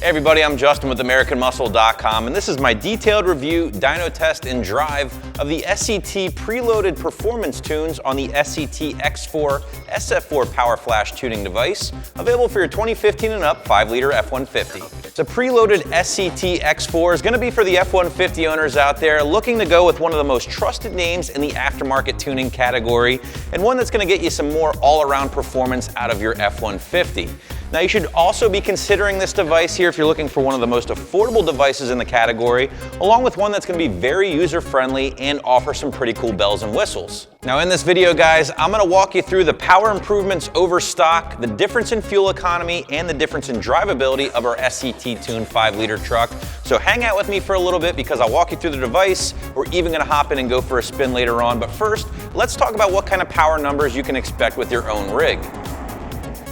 Hey everybody, I'm Justin with AmericanMuscle.com, and this is my detailed review, dyno test, and drive of the SCT preloaded performance tunes on the SCT X4 SF4 Power Flash tuning device, available for your 2015 and up 5-liter F-150. The preloaded SCT X4 is going to be for the F-150 owners out there looking to go with one of the most trusted names in the aftermarket tuning category, and one that's going to get you some more all-around performance out of your F-150. Now you should also be considering this device here if you're looking for one of the most affordable devices in the category, along with one that's going to be very user-friendly and offer some pretty cool bells and whistles. Now in this video, guys, I'm going to walk you through the power improvements over stock, the difference in fuel economy, and the difference in drivability of our SCT tuned 5-liter truck. So hang out with me for a little bit because I'll walk you through the device. We're even going to hop in and go for a spin later on. But first, let's talk about what kind of power numbers you can expect with your own rig.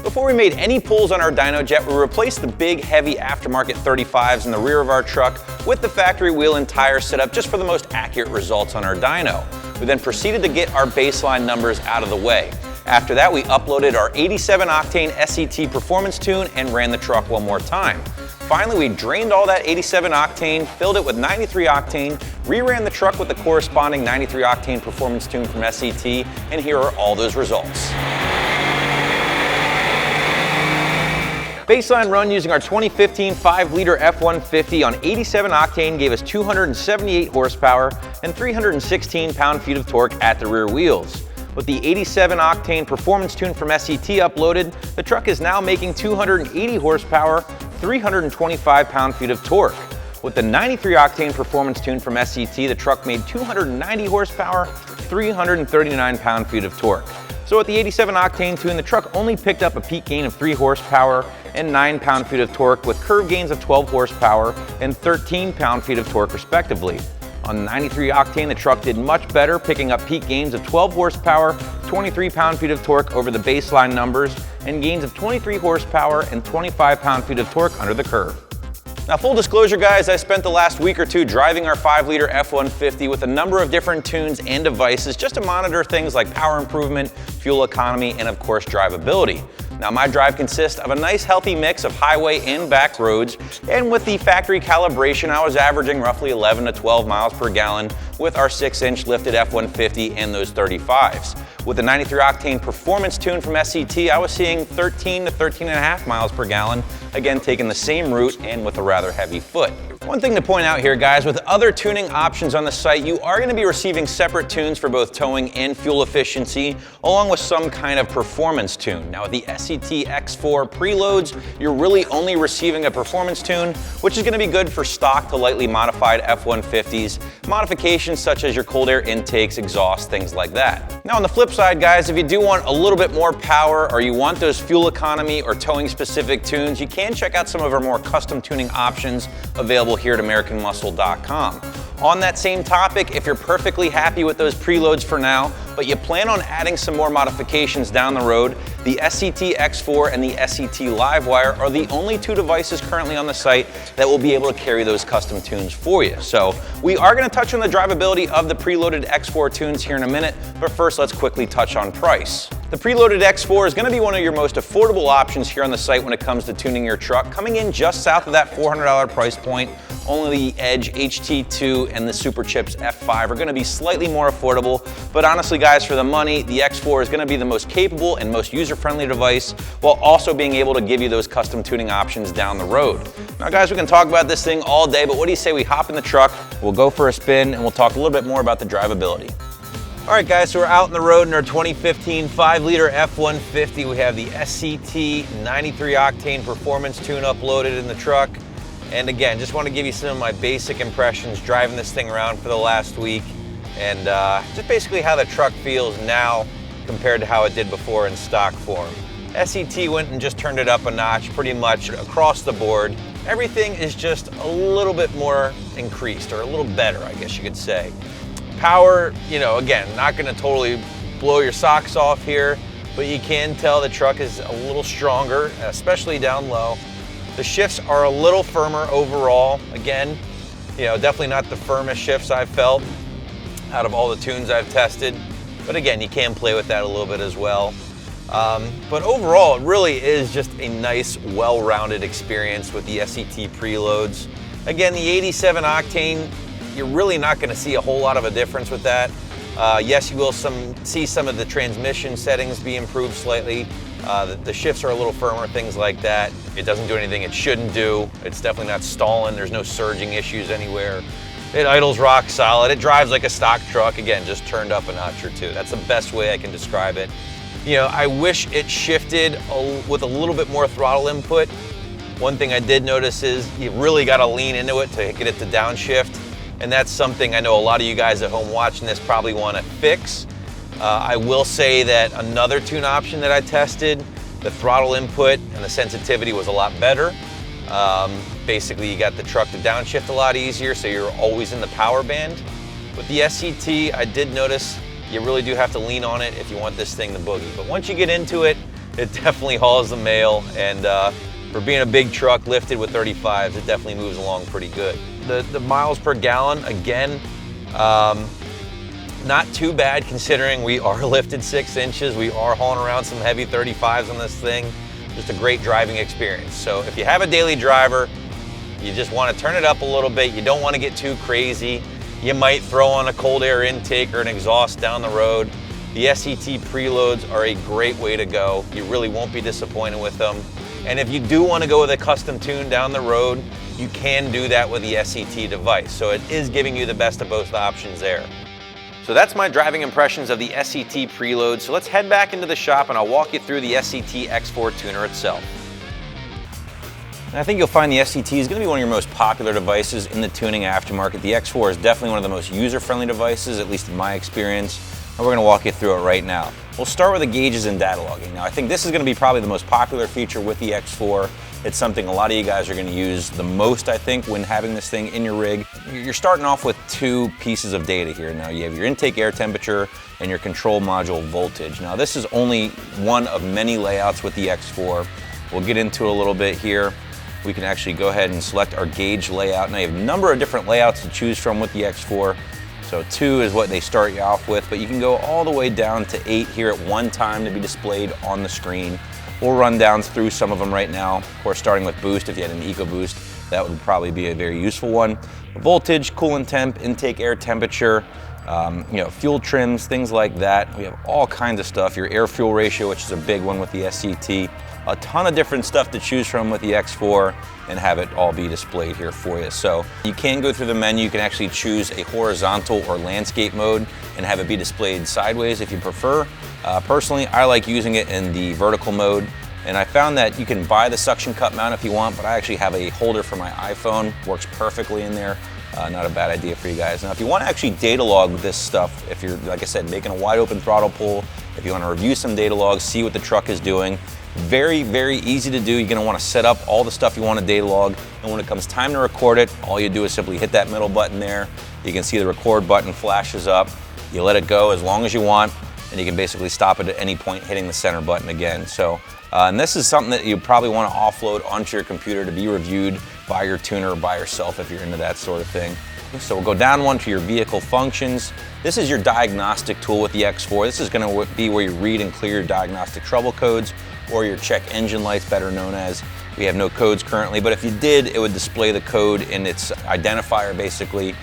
Before we made any pulls on our dyno jet, we replaced the big, heavy aftermarket 35s in the rear of our truck with the factory wheel and tire setup just for the most accurate results on our dyno. We then proceeded to get our baseline numbers out of the way. After that, we uploaded our 87 octane SCT performance tune and ran the truck one more time. Finally, we drained all that 87 octane, filled it with 93 octane, re-ran the truck with the corresponding 93 octane performance tune from SCT, and here are all those results. Baseline run using our 2015 5-liter F-150 on 87 octane gave us 278 horsepower and 316 pound-feet of torque at the rear wheels. With the 87 octane performance tune from SCT uploaded, the truck is now making 280 horsepower, 325 pound-feet of torque. With the 93 octane performance tune from SCT, the truck made 290 horsepower, 339 pound-feet of torque. So with the 87 octane tune, the truck only picked up a peak gain of 3 horsepower and 9 pound-feet of torque, with curve gains of 12 horsepower and 13 pound-feet of torque respectively. On the 93 octane, the truck did much better, picking up peak gains of 12 horsepower, 23 pound-feet of torque over the baseline numbers, and gains of 23 horsepower and 25 pound-feet of torque under the curve. Now, full disclosure, guys, I spent the last week or two driving our 5-liter F-150 with a number of different tunes and devices just to monitor things like power improvement, fuel economy, and of course, drivability. Now, my drive consists of a nice healthy mix of highway and back roads, and with the factory calibration, I was averaging roughly 11 to 12 miles per gallon with our 6-inch lifted F-150 and those 35s. With the 93 octane performance tune from SCT, I was seeing 13 to 13.5 miles per gallon, again taking the same route and with a rather heavy foot. One thing to point out here, guys, with other tuning options on the site, you are going to be receiving separate tunes for both towing and fuel efficiency, along with some kind of performance tune. Now with the SCT X4 preloads, you're really only receiving a performance tune, which is going to be good for stock to lightly modified F-150s, modifications such as your cold air intakes, exhaust, things like that. Now on the flip side, guys, if you do want a little bit more power or you want those fuel economy or towing specific tunes, you can check out some of our more custom tuning options available here at AmericanMuscle.com. On that same topic, if you're perfectly happy with those preloads for now, but you plan on adding some more modifications down the road, the SCT X4 and the SCT Livewire are the only two devices currently on the site that will be able to carry those custom tunes for you. So we are going to touch on the drivability of the preloaded X4 tunes here in a minute, but first let's quickly touch on price. The preloaded X4 is going to be one of your most affordable options here on the site when it comes to tuning your truck, coming in just south of that $400 price point. Only the Edge HT2 and the Super Chips F5 are going to be slightly more affordable, but honestly, guys, for the money, the X4 is going to be the most capable and most user-friendly device, while also being able to give you those custom tuning options down the road. Now, guys, we can talk about this thing all day, but what do you say we hop in the truck, we'll go for a spin, and we'll talk a little bit more about the drivability. All right, guys, so we're out on the road in our 2015 5-liter F-150. We have the SCT 93 octane performance tune uploaded in the truck. And again, just want to give you some of my basic impressions driving this thing around for the last week, and just basically how the truck feels now compared to how it did before in stock form. SCT went and just turned it up a notch pretty much across the board. Everything is just a little bit more increased, or a little better, I guess you could say. Power, you know, again, not going to totally blow your socks off here, but you can tell the truck is a little stronger, especially down low. The shifts are a little firmer overall. Again, you know, definitely not the firmest shifts I've felt out of all the tunes I've tested. But again, you can play with that a little bit as well. But overall, it really is just a nice, well-rounded experience with the SCT preloads. Again, the 87 octane, you're really not going to see a whole lot of a difference with that. Yes, you will see some of the transmission settings be improved slightly. The shifts are a little firmer, things like that. It doesn't do anything it shouldn't do. It's definitely not stalling. There's no surging issues anywhere. It idles rock solid. It drives like a stock truck. Again, just turned up a notch or two. That's the best way I can describe it. You know, I wish it shifted with a little bit more throttle input. One thing I did notice is you really got to lean into it to get it to downshift. And that's something I know a lot of you guys at home watching this probably want to fix. I will say that another tune option that I tested, the throttle input and the sensitivity was a lot better. Basically, you got the truck to downshift a lot easier, so you're always in the power band. With the SCT, I did notice you really do have to lean on it if you want this thing to boogie. But once you get into it, it definitely hauls the mail. And for being a big truck lifted with 35s, it definitely moves along pretty good. The miles per gallon, again, not too bad considering we are lifted 6 inches. We are hauling around some heavy 35s on this thing. Just a great driving experience. So if you have a daily driver, you just want to turn it up a little bit. You don't want to get too crazy. You might throw on a cold air intake or an exhaust down the road. The SCT preloads are a great way to go. You really won't be disappointed with them. And if you do want to go with a custom tune down the road, you can do that with the SCT device. So it is giving you the best of both options there. So that's my driving impressions of the SCT preload. So let's head back into the shop and I'll walk you through the SCT X4 tuner itself. And I think you'll find the SCT is going to be one of your most popular devices in the tuning aftermarket. The X4 is definitely one of the most user-friendly devices, at least in my experience, and we're going to walk you through it right now. We'll start with the gauges and data logging. Now, I think this is going to be probably the most popular feature with the X4. It's something a lot of you guys are going to use the most, I think, when having this thing in your rig. You're starting off with 2 pieces of data here. Now, you have your intake air temperature and your control module voltage. Now, this is only one of many layouts with the X4. We'll get into it a little bit here. We can actually go ahead and select our gauge layout. Now you have a number of different layouts to choose from with the X4. So 2 is what they start you off with, but you can go all the way down to 8 here at one time to be displayed on the screen. We'll run down through some of them right now. Of course, starting with boost, if you had an EcoBoost, that would probably be a very useful one. Voltage, coolant temp, intake air temperature, you know, fuel trims, things like that. We have all kinds of stuff. Your air-fuel ratio, which is a big one with the SCT. A ton of different stuff to choose from with the X4 and have it all be displayed here for you. So you can go through the menu. You can actually choose a horizontal or landscape mode and have it be displayed sideways if you prefer. Personally, I like using it in the vertical mode. And I found that you can buy the suction cup mount if you want, but I actually have a holder for my iPhone. Works perfectly in there. Not a bad idea for you guys. Now, if you want to actually data log this stuff, if you're, like I said, making a wide open throttle pull, if you want to review some data logs, see what the truck is doing, very, very easy to do. You're going to want to set up all the stuff you want to data log, and when it comes time to record it, all you do is simply hit that middle button there. You can see the record button flashes up. You let it go as long as you want, and you can basically stop it at any point hitting the center button again. So, and this is something that you probably want to offload onto your computer to be reviewed by your tuner or by yourself if you're into that sort of thing. So we'll go down one to your vehicle functions. This is your diagnostic tool with the X4. This is going to be where you read and clear your diagnostic trouble codes, or your check engine lights, better known as. We have no codes currently, but if you did, it would display the code in its identifier, basically,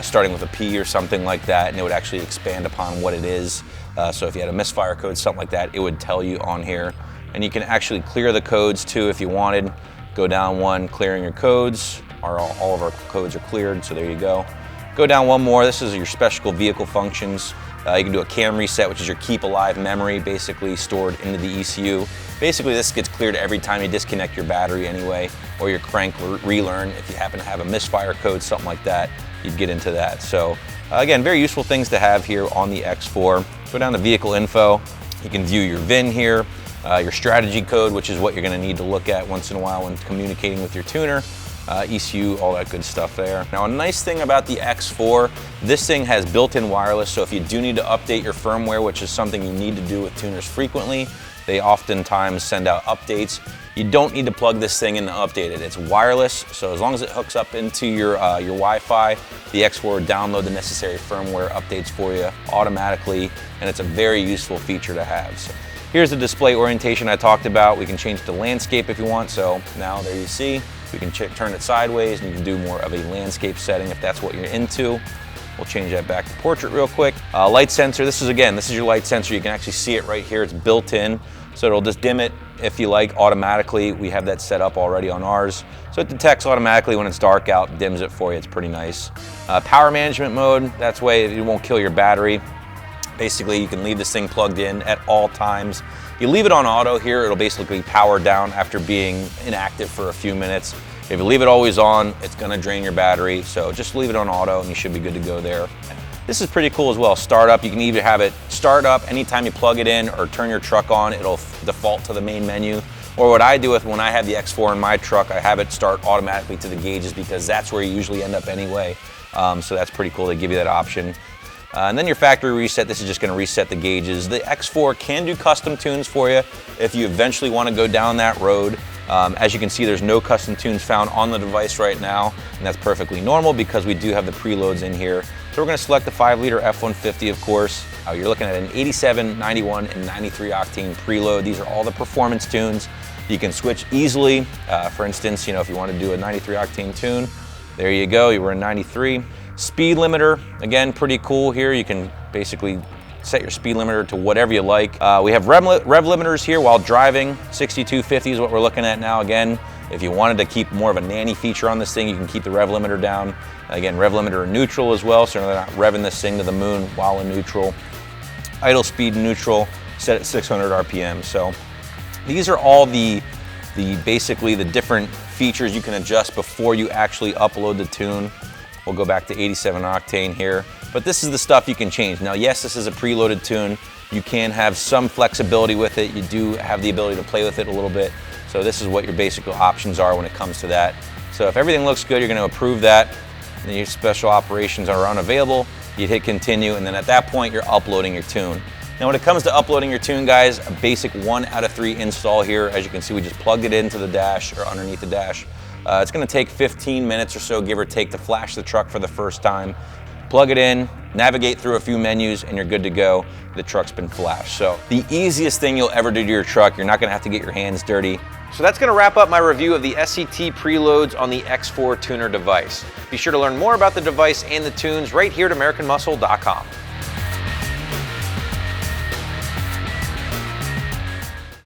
starting with a P or something like that, and it would actually expand upon what it is. So if you had a misfire code, something like that, it would tell you on here. And you can actually clear the codes too if you wanted. Go down one, clearing your codes. All of our codes are cleared, so there you go. Go down one more. This is your special vehicle functions. You can do a cam reset, which is your keep alive memory, basically stored into the ECU. Basically, this gets cleared every time you disconnect your battery anyway, or your crank relearn. If you happen to have a misfire code, something like that, you'd get into that. So again, very useful things to have here on the X4. Go down to vehicle info. You can view your VIN here, your strategy code, which is what you're going to need to look at once in a while when communicating with your tuner. ECU, all that good stuff there. Now, a nice thing about the X4, this thing has built-in wireless, so if you do need to update your firmware, which is something you need to do with tuners frequently, they oftentimes send out updates. You don't need to plug this thing in to update it. It's wireless, so as long as it hooks up into your Wi-Fi, the X4 will download the necessary firmware updates for you automatically, and it's a very useful feature to have. So Here's the display orientation I talked about. We can change the landscape if you want. So now there you see, we can turn it sideways and you can do more of a landscape setting if that's what you're into. We'll change that back to portrait real quick. Light sensor, this is your light sensor. You can actually see it right here, it's built in. So it'll just dim it if you like automatically. We have that set up already on ours. So it detects automatically when it's dark out, dims it for you, it's pretty nice. Power management mode, that's way it won't kill your battery. Basically, you can leave this thing plugged in at all times. You leave it on auto here, it'll basically power down after being inactive for a few minutes. If you leave it always on, it's gonna drain your battery, so just leave it on auto and you should be good to go there. This is pretty cool as well. Startup, you can either have it start up anytime you plug it in or turn your truck on, it'll default to the main menu. Or what I do when I have the X4 in my truck, I have it start automatically to the gauges because that's where you usually end up anyway. So that's pretty cool, they give you that option. And then your factory reset, this is just gonna reset the gauges. The X4 can do custom tunes for you if you eventually wanna go down that road. As you can see, there's no custom tunes found on the device right now, and that's perfectly normal because we do have the preloads in here. So we're gonna select the 5-liter F-150, of course. You're looking at an 87, 91, and 93 octane preload. These are all the performance tunes. You can switch easily. For instance, if you wanna do a 93 octane tune, there you go, you were in 93. Speed limiter, again, pretty cool here. You can basically set your speed limiter to whatever you like. We have rev limiters here while driving. 6250 is what we're looking at now. Again, if you wanted to keep more of a nanny feature on this thing, you can keep the rev limiter down. Again, rev limiter in neutral as well, so they're not revving this thing to the moon while in neutral. Idle speed neutral, set at 600 RPM. So these are all basically the different features you can adjust before you actually upload the tune. We'll go back to 87 octane here. But this is the stuff you can change. Now, yes, this is a preloaded tune. You can have some flexibility with it. You do have the ability to play with it a little bit. So this is what your basic options are when it comes to that. So if everything looks good, you're gonna approve that. And then your special operations are unavailable. You'd hit continue, and then at that point, you're uploading your tune. Now, when it comes to uploading your tune, guys, a basic 1 out of 3 install here. As you can see, we just plugged it into the dash or underneath the dash. It's gonna take 15 minutes or so, give or take, to flash the truck for the first time. Plug it in, navigate through a few menus, and you're good to go. The truck's been flashed. So the easiest thing you'll ever do to your truck, you're not gonna have to get your hands dirty. So that's gonna wrap up my review of the SCT preloads on the X4 tuner device. Be sure to learn more about the device and the tunes right here at AmericanMuscle.com.